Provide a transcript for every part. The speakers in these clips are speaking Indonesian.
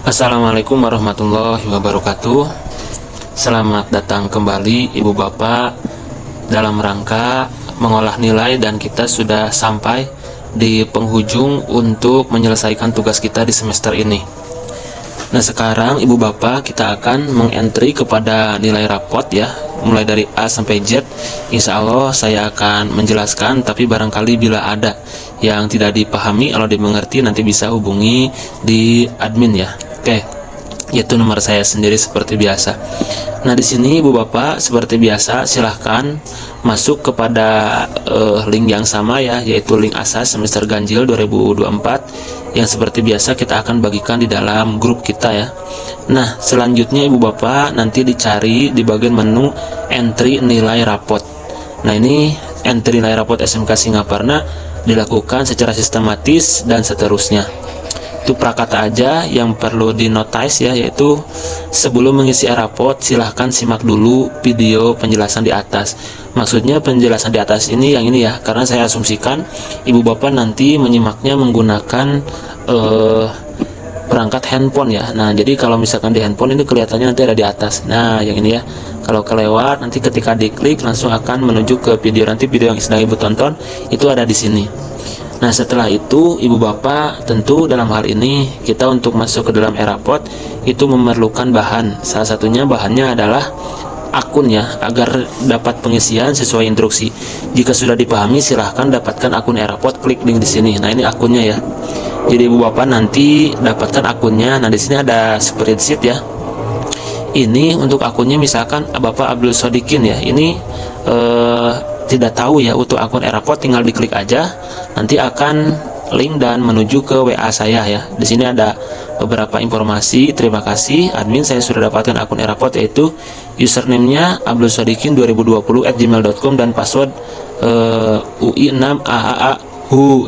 Assalamualaikum warahmatullahi wabarakatuh. Selamat datang kembali Ibu Bapak dalam rangka mengolah nilai, dan kita sudah sampai di penghujung untuk menyelesaikan tugas kita di semester ini. Nah, sekarang Ibu Bapak kita akan mengentry kepada nilai rapot ya, mulai dari A sampai Z. Insya Allah saya akan menjelaskan, tapi barangkali bila ada yang tidak dipahami atau dimengerti nanti bisa hubungi di admin ya. Oke, yaitu nomor saya sendiri seperti biasa. Nah, di sini Ibu Bapak seperti biasa silahkan masuk kepada link yang sama ya, yaitu link asas semester ganjil 2024 yang seperti biasa kita akan bagikan di dalam grup kita ya. Nah, selanjutnya Ibu Bapak nanti dicari di bagian menu entry nilai rapot. Nah, ini entry nilai rapot SMK Singaparna dilakukan secara sistematis dan seterusnya. Itu prakata aja yang perlu dinotis ya, yaitu sebelum mengisi rapot silahkan simak dulu video penjelasan di atas. Maksudnya penjelasan di atas ini yang ini ya, karena saya asumsikan Ibu Bapak nanti menyimaknya menggunakan perangkat handphone ya. Nah, jadi kalau misalkan di handphone ini kelihatannya nanti ada di atas. Nah, yang ini ya, kalau kelewat nanti ketika diklik langsung akan menuju ke video, nanti video yang sedang Ibu tonton itu ada di sini. Nah, setelah itu Ibu Bapak tentu dalam hal ini kita untuk masuk ke dalam e-rapot itu memerlukan bahan. Salah satunya bahannya adalah akun ya, agar dapat pengisian sesuai instruksi. Jika sudah dipahami silahkan dapatkan akun e-rapot, klik link di sini. Nah, ini akunnya ya. Jadi Ibu Bapak nanti dapatkan akunnya. Nah, di sini ada spreadsheet ya. Ini untuk akunnya misalkan Bapak Abdul Sodikin ya. Ini tidak tahu ya untuk akun e-rapot, tinggal diklik aja nanti akan link dan menuju ke WA saya ya. Di sini ada beberapa informasi. Terima kasih admin, saya sudah dapatkan akun e-rapot, yaitu username-nya abdulsodikin2020@gmail.com dan password UI6AAA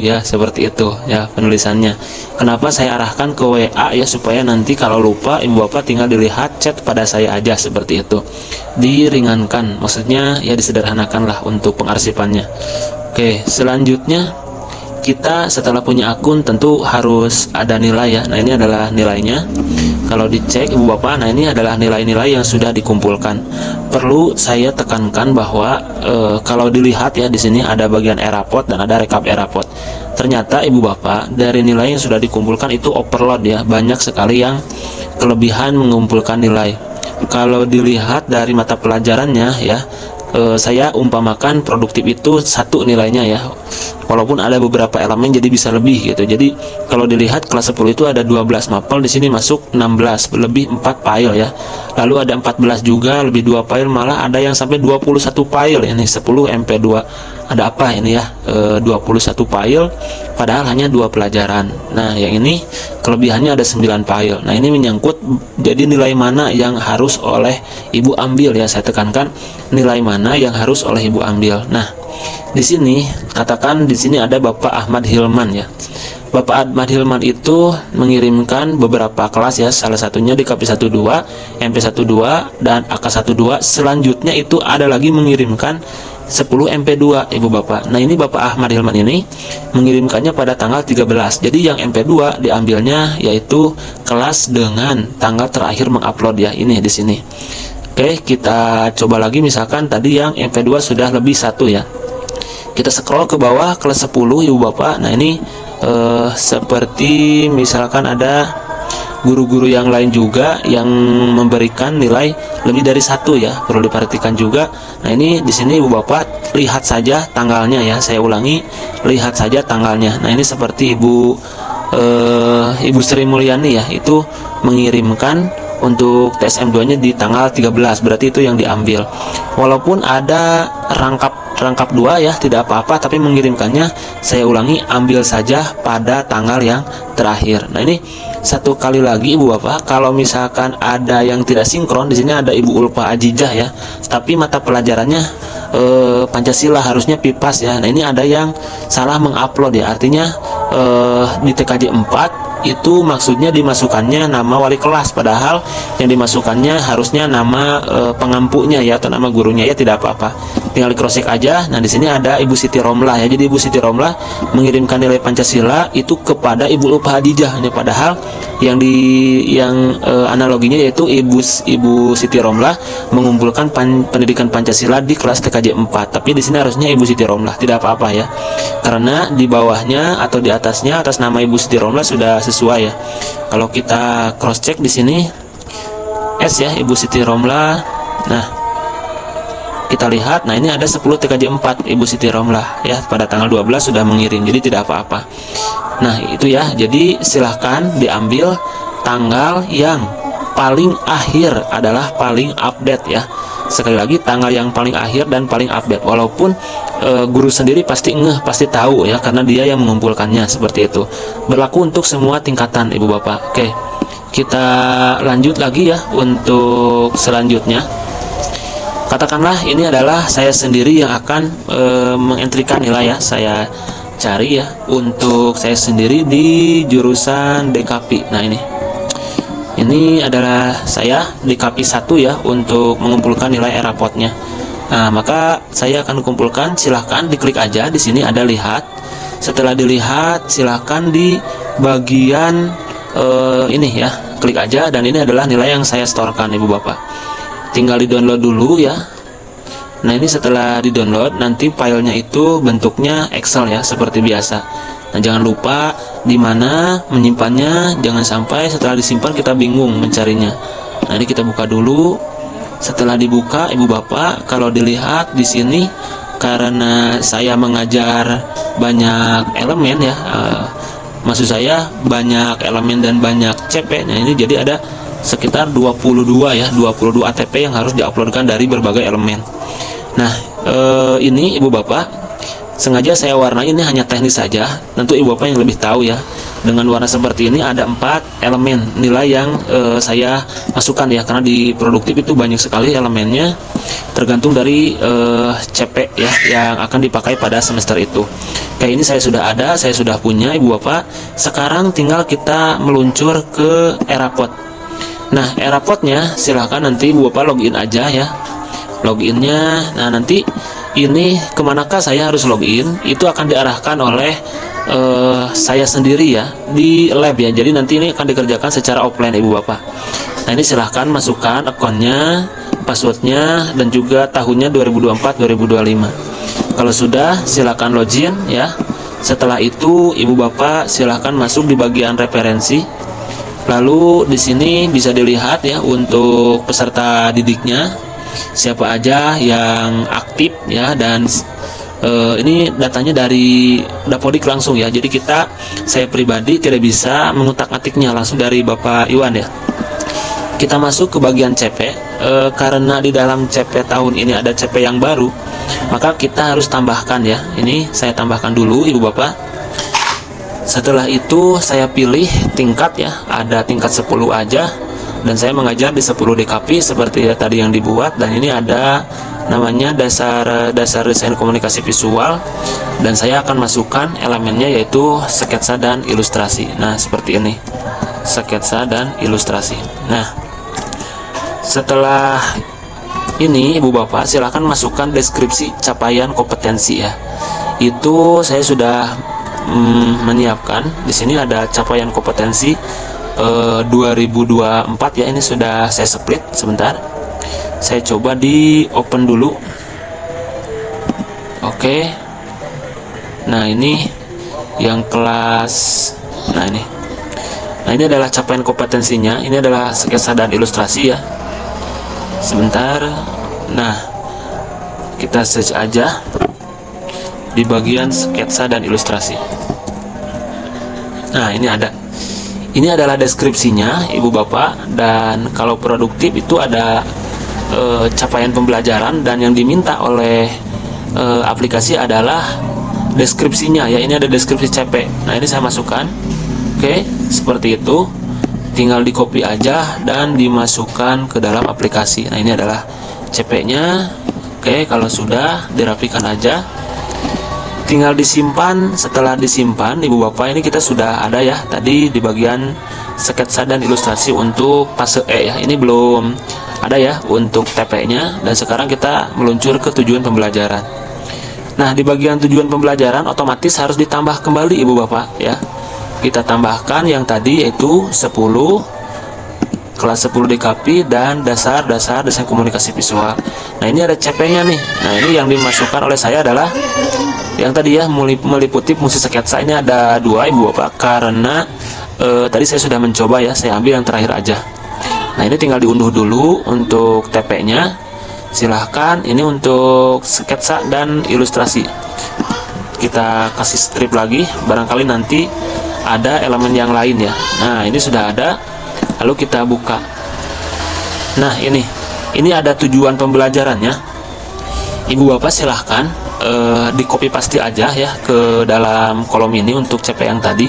ya, seperti itu ya penulisannya. Kenapa saya arahkan ke WA ya, supaya nanti kalau lupa Ibu Bapak tinggal dilihat chat pada saya aja, seperti itu. Diringankan, maksudnya ya disederhanakan lah untuk pengarsipannya. Oke, selanjutnya kita setelah punya akun tentu harus ada nilai ya. Nah, ini adalah nilainya. Kalau dicek Ibu Bapak, nah ini adalah nilai-nilai yang sudah dikumpulkan. Perlu saya tekankan bahwa kalau dilihat ya, di sini ada bagian e-rapot dan ada rekap e-rapot. Ternyata Ibu Bapak dari nilai yang sudah dikumpulkan itu overload ya, banyak sekali yang kelebihan mengumpulkan nilai. Kalau dilihat dari mata pelajarannya ya, saya umpamakan produktif itu 1 nilainya ya, walaupun ada beberapa elemen jadi bisa lebih gitu. Jadi kalau dilihat kelas 10 itu ada 12 mapel, di sini masuk 16, lebih 4 file ya. Lalu ada 14 juga, lebih 2 file, malah ada yang sampai 21 file ini 10 MP2. Ada apa ini ya, 21 file padahal hanya 2 pelajaran. Nah, yang ini kelebihannya ada 9 file. Nah, ini menyangkut jadi nilai mana yang harus oleh Ibu ambil ya, saya tekankan nilai mana yang harus oleh Ibu ambil. Nah, di sini katakan di sini ada Bapak Ahmad Hilman ya. Bapak Ahmad Hilman itu mengirimkan beberapa kelas ya, salah satunya di KP12, MP12 dan AK12. Selanjutnya itu ada lagi mengirimkan 10 MP2 Ibu Bapak. Nah, ini Bapak Ahmad Hilman ini mengirimkannya pada tanggal 13. Jadi yang MP2 diambilnya yaitu kelas dengan tanggal terakhir mengupload ya, ini di sini. Oke, kita coba lagi, misalkan tadi yang MP2 sudah lebih 1 ya. Kita scroll ke bawah kelas 10 Ibu Bapak. Nah, ini seperti misalkan ada guru-guru yang lain juga yang memberikan nilai lebih dari 1 ya, perlu diperhatikan juga. Nah, ini di sini Ibu Bapak lihat saja tanggalnya ya, saya ulangi, lihat saja tanggalnya. Nah, ini seperti Ibu Sri Mulyani ya, itu mengirimkan untuk TSM2 nya di tanggal 13, berarti itu yang diambil. Walaupun ada rangkap 2 ya, tidak apa-apa, tapi mengirimkannya, saya ulangi, ambil saja pada tanggal yang terakhir. Nah, ini satu kali lagi Ibu Bapak, kalau misalkan ada yang tidak sinkron, di sini ada Ibu Ulfa Ajijah ya, tapi mata pelajarannya Pancasila, harusnya PIPAS ya. Nah, ini ada yang salah mengupload ya, artinya di TKJ 4 itu maksudnya dimasukkannya nama wali kelas, padahal yang dimasukkannya harusnya nama pengampunya ya, atau nama gurunya ya, tidak apa-apa, tinggal di cross check aja. Nah, di sini ada Ibu Siti Romlah ya, jadi Ibu Siti Romlah mengirimkan nilai Pancasila itu kepada Ibu Ulfa Hadijah ini, padahal Analoginya yaitu Ibu Siti Romlah mengumpulkan pendidikan Pancasila di kelas TKJ 4. Tapi di sini harusnya Ibu Siti Romlah, tidak apa-apa ya. Karena di bawahnya atau di atasnya atas nama Ibu Siti Romlah sudah sesuai ya. Kalau kita cross check di sini S ya, Ibu Siti Romlah. Nah, kita lihat, nah ini ada 10 TKJ 4 Ibu Siti Romlah ya, pada tanggal 12 sudah mengirim, jadi tidak apa-apa. Nah itu ya, jadi silahkan diambil tanggal yang paling akhir adalah paling update ya. Sekali lagi, tanggal yang paling akhir dan paling update, walaupun guru sendiri pasti ngeh, pasti tahu ya, karena dia yang mengumpulkannya. Seperti itu, berlaku untuk semua tingkatan Ibu Bapak. Oke, kita lanjut lagi ya untuk selanjutnya. Katakanlah ini adalah saya sendiri yang akan mengentrikan nilai ya. Saya cari ya untuk saya sendiri di jurusan DKP. Nah ini adalah saya di DKP 1 ya, untuk mengumpulkan nilai rapotnya. Nah, maka saya akan kumpulkan, silahkan diklik aja di sini ada lihat. Setelah dilihat, silahkan di bagian ini ya, klik aja, dan ini adalah nilai yang saya setorkan Ibu Bapak. Tinggal di download dulu ya. Nah ini setelah di-download, nanti filenya itu bentuknya Excel ya, seperti biasa. Nah jangan lupa di mana menyimpannya, jangan sampai setelah disimpan kita bingung mencarinya. Nah ini kita buka dulu. Setelah dibuka Ibu Bapak, kalau dilihat di sini, karena saya mengajar banyak elemen ya, maksud saya banyak elemen dan banyak CP. Nah ini jadi ada sekitar 22 ya, 22 ATP yang harus diuploadkan dari berbagai elemen. Nah ini Ibu Bapak sengaja saya warnai, ini hanya teknis saja, tentu Ibu Bapak yang lebih tahu ya. Dengan warna seperti ini ada 4 elemen nilai yang saya masukkan ya, karena di produktif itu banyak sekali elemennya, tergantung dari CP ya yang akan dipakai pada semester itu. Kayak ini saya sudah ada, saya sudah punya Ibu Bapak. Sekarang tinggal kita meluncur ke Erapot. Nah Erapotnya silahkan nanti Ibu Bapak login aja ya, loginnya. Nah nanti ini kemanakah saya harus login, itu akan diarahkan oleh saya sendiri ya di lab ya. Jadi nanti ini akan dikerjakan secara offline Ibu Bapak. Nah ini silahkan masukkan akunnya, passwordnya, dan juga tahunnya 2024-2025. Kalau sudah, silahkan login ya. Setelah itu Ibu Bapak silahkan masuk di bagian referensi. Lalu di sini bisa dilihat ya untuk peserta didiknya, siapa aja yang aktif ya, dan ini datanya dari Dapodik langsung ya. Jadi saya pribadi tidak bisa mengutak-atiknya langsung dari Bapak Iwan ya. Kita masuk ke bagian CP. Karena di dalam CP tahun ini ada CP yang baru, maka kita harus tambahkan ya. Ini saya tambahkan dulu Ibu Bapak. Setelah itu saya pilih tingkat ya, ada tingkat 10 aja, dan saya mengajar di 10 DKP seperti ya tadi yang dibuat. Dan ini ada namanya dasar desain komunikasi visual, dan saya akan masukkan elemennya yaitu sketsa dan ilustrasi. Nah seperti ini, sketsa dan ilustrasi. Nah setelah ini Ibu Bapak silahkan masukkan deskripsi capaian kompetensi ya. Itu saya sudah menyiapkan. Di sini ada capaian kompetensi 2024 ya. Ini sudah saya split. Sebentar, saya coba di open dulu. Oke. Nah ini yang kelas. Nah ini adalah capaian kompetensinya. Ini adalah sketsa dan ilustrasi ya. Sebentar. Nah kita search aja di bagian sketsa dan ilustrasi. Nah ini ada. Ini adalah deskripsinya Ibu Bapak. Dan kalau produktif itu ada capaian pembelajaran, dan yang diminta oleh aplikasi adalah deskripsinya ya. Ini ada deskripsi CP. Nah ini saya masukkan. Oke, seperti itu. Tinggal di copy aja dan dimasukkan ke dalam aplikasi. Nah ini adalah CP nya. Oke, kalau sudah dirapikan aja, tinggal disimpan. Setelah disimpan Ibu Bapak, ini kita sudah ada ya tadi di bagian sketsa dan ilustrasi untuk fase E ya. Ini belum ada ya untuk TP nya. Dan sekarang kita meluncur ke tujuan pembelajaran. Nah di bagian tujuan pembelajaran otomatis harus ditambah kembali Ibu Bapak ya. kita tambahkan yang tadi yaitu 10, kelas 10 DKV dan dasar-dasar desain komunikasi visual. Nah, ini ada CP-nya nih. Nah, ini yang dimasukkan oleh saya adalah yang tadi ya, meliputi fungsi sketsa. Ini ada 2 Ibu Bapak, karena tadi saya sudah mencoba ya, saya ambil yang terakhir aja. Nah, ini tinggal diunduh dulu untuk TP-nya. Silahkan, ini untuk sketsa dan ilustrasi. Kita kasih strip lagi, barangkali nanti ada elemen yang lain ya. Nah, ini sudah ada, lalu kita buka. Nah, ini ada tujuan pembelajarannya. Ibu Bapak silahkan di copy paste aja ya ke dalam kolom ini untuk CP yang tadi.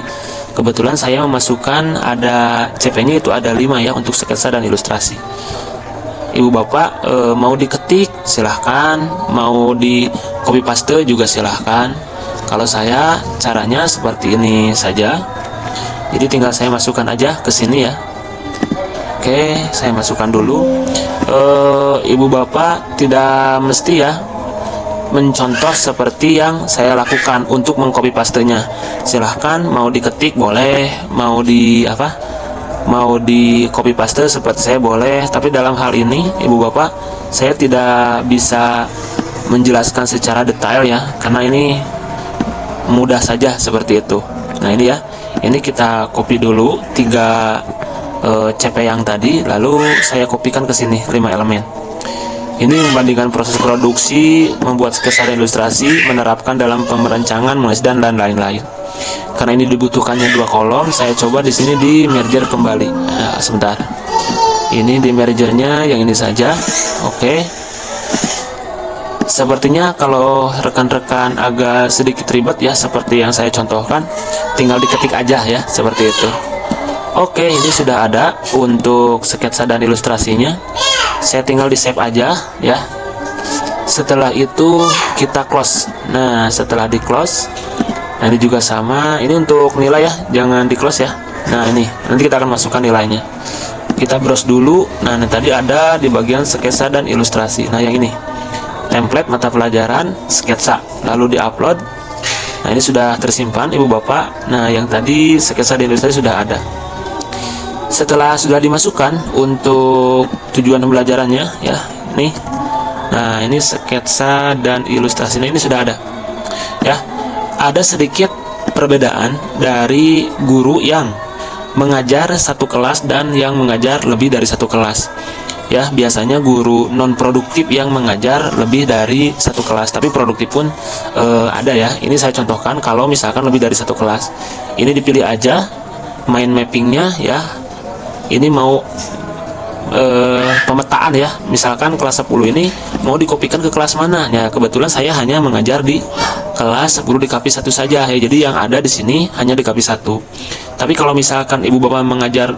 Kebetulan saya memasukkan ada CP-nya itu ada 5 ya untuk sketsa dan ilustrasi. Ibu Bapak mau diketik silahkan, mau di copy paste juga silahkan. Kalau saya caranya seperti ini saja. Jadi tinggal saya masukkan aja ke sini ya. Oke, saya masukkan dulu. Ibu Bapak tidak mesti ya mencontoh seperti yang saya lakukan untuk mengcopy pastenya. Silahkan mau diketik boleh, mau di copy paste seperti saya boleh. Tapi dalam hal ini Ibu Bapak, saya tidak bisa menjelaskan secara detail ya, karena ini mudah saja seperti itu. Nah, ini ya, ini kita copy dulu 3 CP yang tadi, lalu saya kopikan ke sini 5 elemen. Ini membandingkan proses produksi, membuat sketsa dan ilustrasi, menerapkan dalam pemerancangan, menulis dan lain-lain. Karena ini dibutuhkannya 2 kolom, saya coba di sini di merger kembali. Nah, sebentar. Ini di mergernya yang ini saja. Oke. Sepertinya kalau rekan-rekan agak sedikit ribet ya, seperti yang saya contohkan, tinggal diketik aja ya, seperti itu. Oke, ini sudah ada untuk sketsa dan ilustrasinya. Saya tinggal di save aja ya. Setelah itu kita close. Nah, setelah di close, nah ini juga sama. Ini untuk nilai ya, jangan di close ya. Nah, ini nanti kita akan masukkan nilainya. Kita browse dulu. Nah, ini tadi ada di bagian sketsa dan ilustrasi. Nah, yang ini template mata pelajaran sketsa, lalu di-upload. Nah, ini sudah tersimpan Ibu Bapak. Nah, yang tadi sketsa dan ilustrasi sudah ada. Setelah sudah dimasukkan untuk tujuan pembelajarannya ya, nih. Nah, ini sketsa dan ilustrasinya ini sudah ada. Ya. Ada sedikit perbedaan dari guru yang mengajar satu kelas dan yang mengajar lebih dari satu kelas. Ya, biasanya guru non produktif yang mengajar lebih dari satu kelas, tapi produktif pun ada ya. Ini saya contohkan kalau misalkan lebih dari satu kelas. Ini dipilih aja mind mappingnya ya. Ini mau pemetaan ya, misalkan kelas 10 ini mau dikopikan ke kelas mana ya. Kebetulan saya hanya mengajar di kelas 10 di KP 1 saja ya, jadi yang ada di sini hanya di KP 1. Tapi kalau misalkan Ibu Bapak mengajar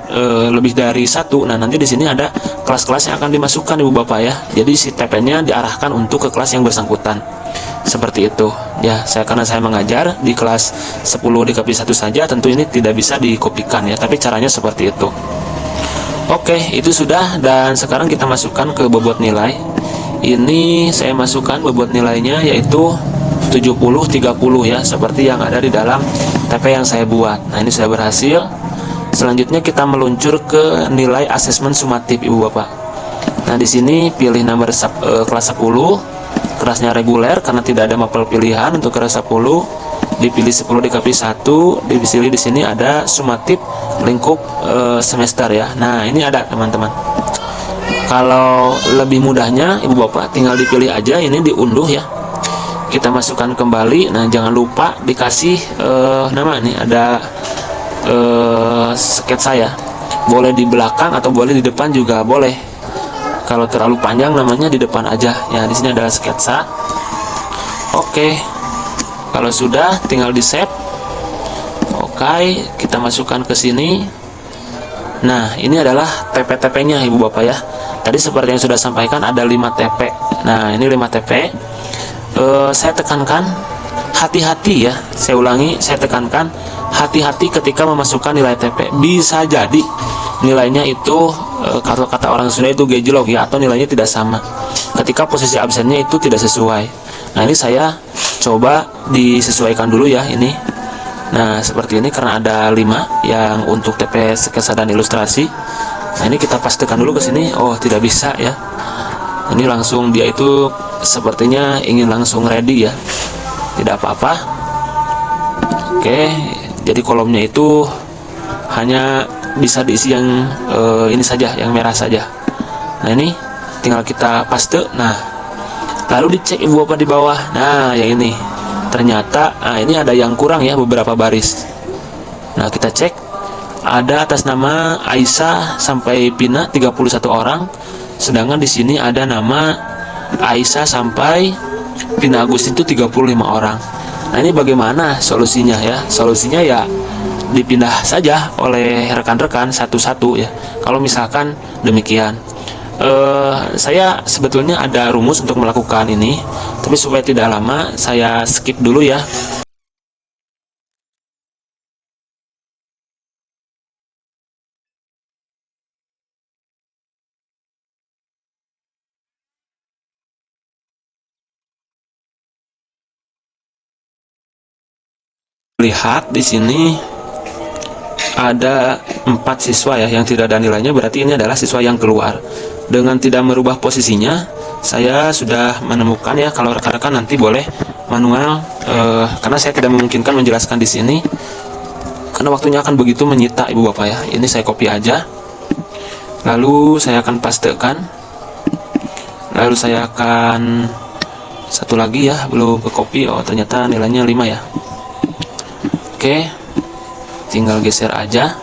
lebih dari 1, nah nanti di sini ada kelas-kelas yang akan dimasukkan Ibu Bapak ya. Jadi si TP-nya diarahkan untuk ke kelas yang bersangkutan. Seperti itu ya. Karena saya mengajar di kelas 10 di KP 1 saja, tentu ini tidak bisa dikopikan ya, tapi caranya seperti itu. Oke, itu sudah, dan sekarang kita masukkan ke bobot nilai. Ini saya masukkan bobot nilainya yaitu 70-30 ya, seperti yang ada di dalam TP yang saya buat. Nah, ini sudah berhasil. Selanjutnya kita meluncur ke nilai asesmen sumatif Ibu Bapak. Nah, di sini pilih nomor kelas 10, kelasnya reguler karena tidak ada mapel pilihan untuk kelas 10. Dipilih 10 di KP 1, dipilih di sini ada sumatif lingkup semester ya. Nah, ini ada teman-teman. Kalau lebih mudahnya Ibu Bapak tinggal dipilih aja, ini diunduh ya. Kita masukkan kembali. Nah, jangan lupa dikasih nama nih, ada sketsa ya. Boleh di belakang atau boleh di depan juga boleh. Kalau terlalu panjang namanya di depan aja. Ya, di sini adalah sketsa. Oke. Kalau sudah tinggal di save. Oke, kita masukkan ke sini. Nah, ini adalah TP-TP-nya Ibu Bapak ya. Tadi seperti yang sudah sampaikan ada 5 TP. Nah, ini 5 TP. Saya tekankan hati-hati ya. Saya ulangi, saya tekankan hati-hati ketika memasukkan nilai TP. Bisa jadi nilainya itu kalau kata orang Sunda itu gejlok ya, atau nilainya tidak sama ketika posisi absennya itu tidak sesuai. Nah, ini saya coba disesuaikan dulu ya ini. Nah seperti ini karena ada 5 yang untuk TPS sketsa dan ilustrasi. Nah ini kita pastikan dulu ke sini. Oh tidak bisa ya. Ini langsung dia itu sepertinya ingin langsung ready ya. Tidak apa-apa. Oke, jadi kolomnya itu hanya bisa diisi yang ini saja, yang merah saja. Nah ini tinggal kita paste. Nah lalu dicek ibu bapak di bawah. Nah yang ini ternyata ini ada yang kurang ya, beberapa baris. Nah kita cek, ada atas nama Aisyah sampai Pina 31 orang, sedangkan di sini ada nama Aisyah sampai Pina Agustin itu 35 orang. Nah ini bagaimana solusinya ya? Solusinya ya dipindah saja oleh rekan-rekan satu-satu ya, kalau misalkan demikian. Saya sebetulnya ada rumus untuk melakukan ini, tapi supaya tidak lama saya skip dulu ya. Lihat di sini ada 4 siswa ya yang tidak ada nilainya, berarti ini adalah siswa yang keluar. Dengan tidak merubah posisinya, saya sudah menemukan ya. Kalau rekan-rekan nanti boleh manual, karena saya tidak memungkinkan menjelaskan di sini karena waktunya akan begitu menyita ibu bapak ya. Ini saya copy aja, lalu saya akan pastekan, lalu saya akan satu lagi ya, belum ke copy. Oh ternyata nilainya 5 ya. Oke, tinggal geser aja.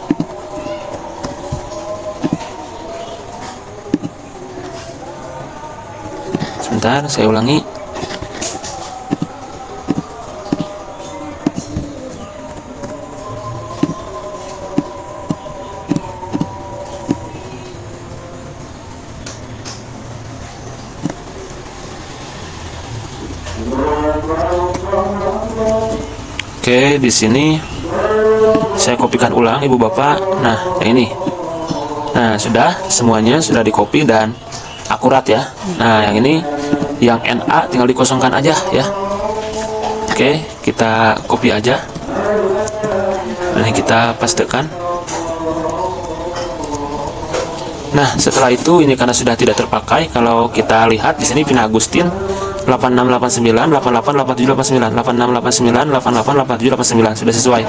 Sebentar, saya ulangi. Oke, di sini saya kopikan ulang ibu bapak. Nah, yang ini. Nah, sudah semuanya sudah dikopi dan akurat ya. Nah, yang ini yang NA tinggal dikosongkan aja ya. Oke, kita copy aja. Dan kita pastekan. Nah, setelah itu ini karena sudah tidak terpakai, kalau kita lihat di sini Pina Agustin 8689 888789 8689 888789 sudah sesuai.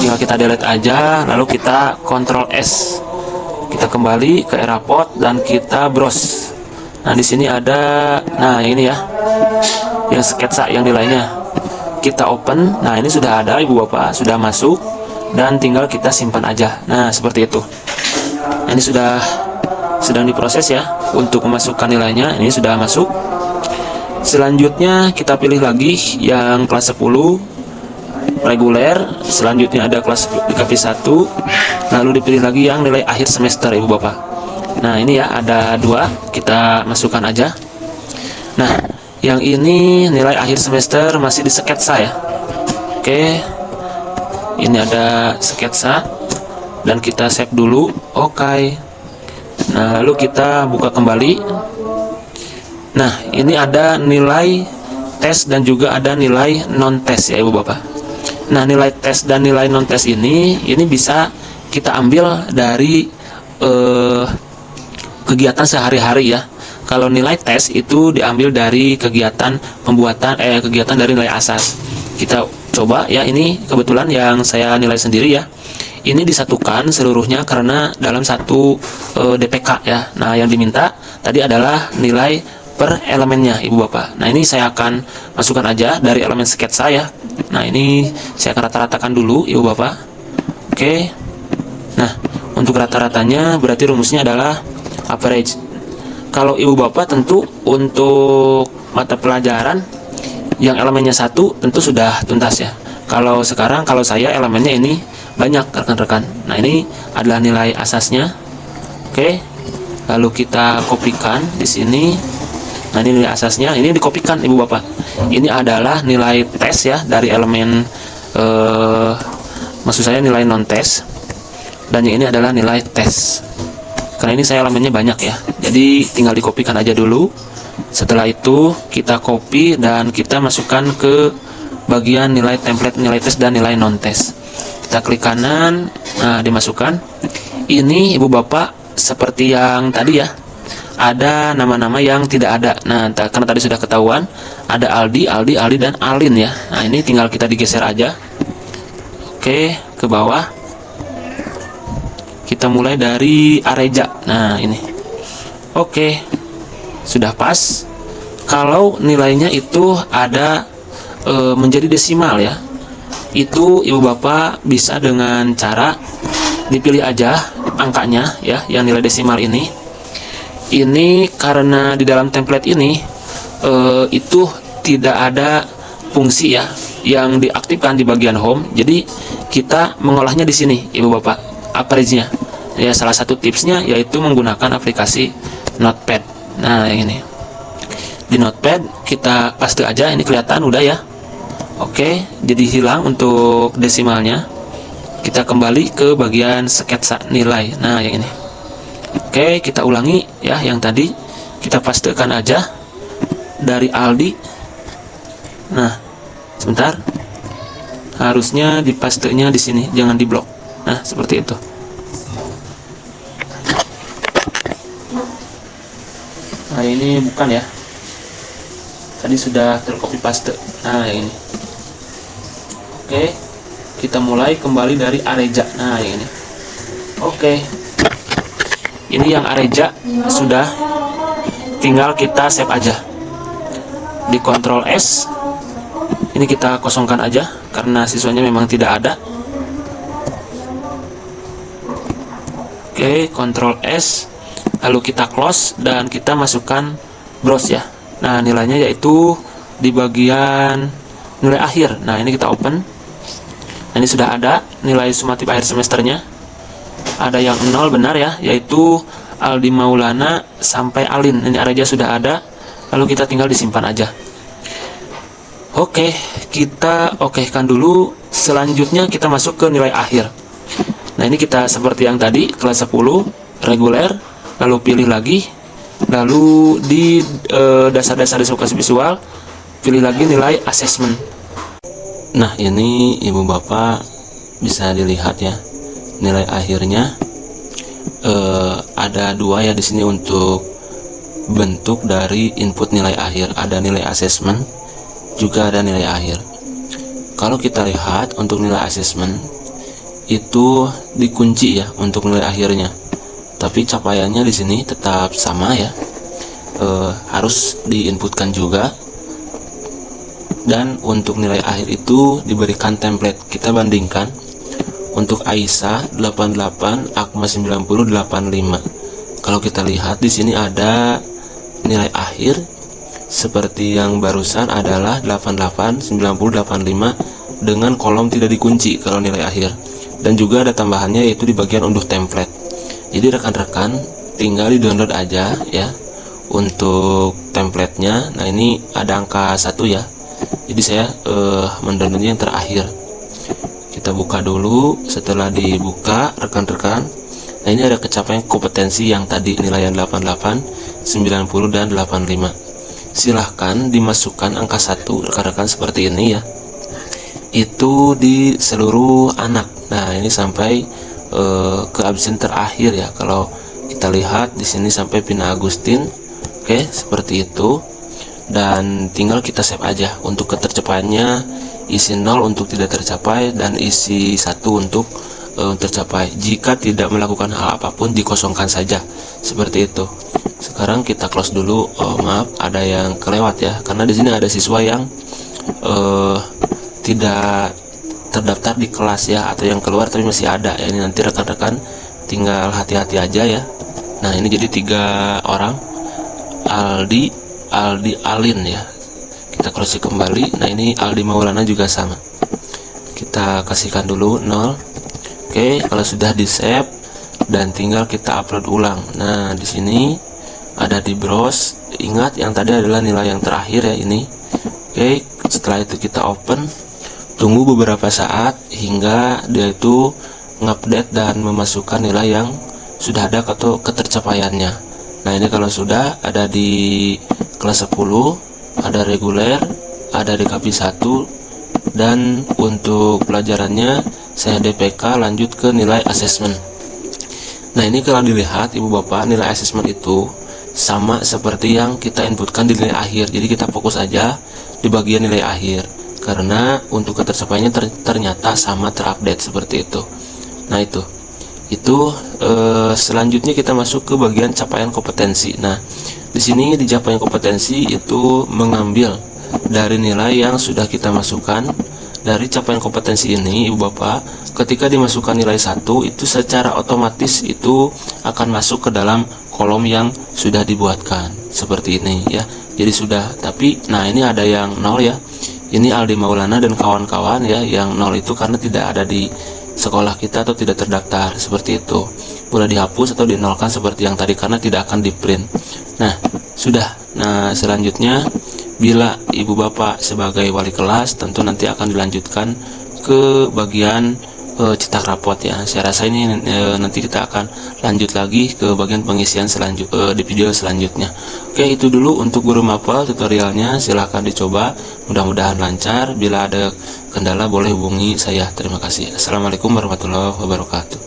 Tinggal kita delete aja, lalu kita Ctrl S. Kita kembali ke Eraport dan kita browse. Nah, di sini ada, nah ini ya, yang sketsa yang nilainya. Kita open. Nah, ini sudah ada ibu bapak, sudah masuk dan tinggal kita simpan aja. Nah, seperti itu. Nah, ini sudah sedang diproses ya untuk memasukkan nilainya. Ini sudah masuk. Selanjutnya kita pilih lagi yang kelas 10 reguler. Selanjutnya ada kelas KP 1, lalu dipilih lagi yang nilai akhir semester ibu bapak. Nah ini ya ada 2, kita masukkan aja. Nah yang ini nilai akhir semester masih di sketsa ya. Oke, ini ada sketsa dan kita save dulu. Oke. Nah lalu kita buka kembali. Nah ini ada nilai tes dan juga ada nilai non tes ya ibu bapak. Nah nilai tes dan nilai non tes ini bisa kita ambil dari kegiatan sehari-hari ya. Kalau nilai tes itu diambil dari kegiatan pembuatan kegiatan dari nilai asas. Kita coba ya, ini kebetulan yang saya nilai sendiri ya. Ini disatukan seluruhnya karena dalam satu DPK ya. Nah yang diminta tadi adalah nilai per elemennya ibu bapak. Nah ini saya akan masukkan aja dari elemen sketsa ya. Nah ini saya akan rata-ratakan dulu ibu bapak. Oke. Nah untuk rata-ratanya berarti rumusnya adalah average. Kalau ibu bapak tentu untuk mata pelajaran yang elemennya 1 tentu sudah tuntas ya. Kalau sekarang kalau saya elemennya ini banyak rekan-rekan. Nah ini adalah nilai asasnya. Oke, lalu kita kopikan di sini. Nah ini nilai asasnya, ini dikopikan ibu bapak. Ini adalah nilai tes ya dari elemen maksud saya nilai non tes, dan yang ini adalah nilai tes. Karena ini saya elemennya banyak ya, jadi tinggal dikopikan aja dulu. Setelah itu kita copy dan kita masukkan ke bagian nilai template, nilai tes, dan nilai non tes. Kita klik kanan, nah dimasukkan. Ini ibu bapak seperti yang tadi ya, ada nama-nama yang tidak ada. Nah, karena tadi sudah ketahuan ada Aldi, Aldi, dan Alin ya. Nah, ini tinggal kita digeser aja. Oke, ke bawah. Kita mulai dari Areja. Nah, ini. Oke. Sudah pas. Kalau nilainya itu ada menjadi desimal ya, itu ibu bapak bisa dengan cara dipilih aja angkanya ya, yang nilai desimal ini karena di dalam template ini itu tidak ada fungsi ya yang diaktifkan di bagian home, jadi kita mengolahnya di sini ibu bapak average-nya ya. Salah satu tipsnya yaitu menggunakan aplikasi Notepad. Nah, yang ini di Notepad kita paste aja, ini kelihatan udah ya. Oke, jadi hilang untuk desimalnya. Kita kembali ke bagian sketsa nilai. Nah, yang ini. Oke, kita ulangi ya yang tadi. Kita pastekan aja dari Aldi. Nah, sebentar. Harusnya dipastenya di sini, jangan di blok. Nah, seperti itu. Nah, ini bukan ya. Tadi sudah tercopy paste. Nah, yang ini. Oke, kita mulai kembali dari Areja. Nah, yang ini. Oke, ini yang Areja sudah, tinggal kita save aja di Ctrl S. Ini kita kosongkan aja karena siswanya memang tidak ada. Oke, Ctrl S, lalu kita close dan kita masukkan browse ya. Nah, nilainya yaitu di bagian nilai akhir. Nah, ini kita open. Ini sudah ada nilai sumatif akhir semesternya. Ada yang 0 benar ya, yaitu Aldi Maulana sampai Alin. Ini Areja sudah ada. Lalu kita tinggal disimpan aja. Oke, kita okekan dulu. Selanjutnya kita masuk ke nilai akhir. Nah, ini kita seperti yang tadi, kelas 10 reguler, lalu pilih lagi. Lalu di dasar-dasar edukasi visual, pilih lagi nilai assessment. Nah, ini ibu bapak bisa dilihat ya, nilai akhirnya ada dua ya di sini untuk bentuk dari input nilai akhir. Ada nilai assessment, juga ada nilai akhir. Kalau kita lihat untuk nilai assessment itu dikunci ya untuk nilai akhirnya, tapi capaiannya di sini tetap sama ya, harus diinputkan juga. Dan untuk nilai akhir itu diberikan template. Kita bandingkan untuk Aisyah 88, Akma 90, 85. Kalau kita lihat di sini ada nilai akhir seperti yang barusan adalah 88, 90, 85 dengan kolom tidak dikunci kalau nilai akhir. Dan juga ada tambahannya yaitu di bagian unduh template. Jadi rekan-rekan tinggal di-download aja ya untuk templatenya. Nah, ini ada angka 1 ya. Jadi saya mendownloadnya yang terakhir. Kita buka dulu. Setelah dibuka rekan-rekan, nah ini ada capaian kompetensi yang tadi nilai 88, 90, dan 85. Silahkan dimasukkan angka 1 rekan-rekan seperti ini ya. Itu di seluruh anak. Nah, ini sampai ke absen terakhir ya. Kalau kita lihat di sini sampai Pina Agustin. Oke, seperti itu. Dan tinggal kita save aja. Untuk ketercapaiannya isi 0 untuk tidak tercapai dan isi 1 untuk tercapai. Jika tidak melakukan hal apapun dikosongkan saja, seperti itu. Sekarang kita close dulu. Maaf ada yang kelewat ya, karena di sini ada siswa yang tidak terdaftar di kelas ya, atau yang keluar tapi masih ada ya. Ini nanti rekan-rekan tinggal hati-hati aja ya. Nah, ini jadi 3 orang, Aldi, Alin ya. Kita close kembali. Nah, ini Aldi Maulana juga sama. Kita kasihkan dulu 0. Oke, kalau sudah di save dan tinggal kita upload ulang. Nah, di sini ada di browse. Ingat yang tadi adalah nilai yang terakhir ya ini. Oke, setelah itu kita open. Tunggu beberapa saat hingga dia itu ngupdate dan memasukkan nilai yang sudah ada atau ketercapaiannya. Nah, ini kalau sudah ada di kelas 10, ada reguler, ada di KP 1, Dan untuk pelajarannya saya DPK lanjut ke nilai asesmen. Nah, ini kalau dilihat Ibu Bapak, nilai asesmen itu sama seperti yang kita inputkan di nilai akhir. Jadi kita fokus aja di bagian nilai akhir, karena untuk ketercapaiannya ternyata sama terupdate seperti itu. Nah, itu selanjutnya kita masuk ke bagian capaian kompetensi. Nah, di sini di capaian kompetensi itu mengambil dari nilai yang sudah kita masukkan. Dari capaian kompetensi ini Ibu Bapak, ketika dimasukkan nilai 1 itu secara otomatis itu akan masuk ke dalam kolom yang sudah dibuatkan seperti ini ya. Jadi sudah, tapi nah ini ada yang 0 ya. Ini Aldi Maulana dan kawan-kawan ya, yang 0 itu karena tidak ada di sekolah kita atau tidak terdaftar seperti itu. Boleh dihapus atau dinolkan seperti yang tadi karena tidak akan di print. Nah, sudah. Nah, selanjutnya bila Ibu Bapak sebagai wali kelas tentu nanti akan dilanjutkan ke bagian cetak rapot ya. Saya rasa ini nanti kita akan lanjut lagi ke bagian pengisian di video selanjutnya. Oke, itu dulu untuk guru mapel tutorialnya. Silahkan dicoba, mudah-mudahan lancar. Bila ada kendala boleh hubungi saya. Terima kasih. Assalamualaikum warahmatullahi wabarakatuh.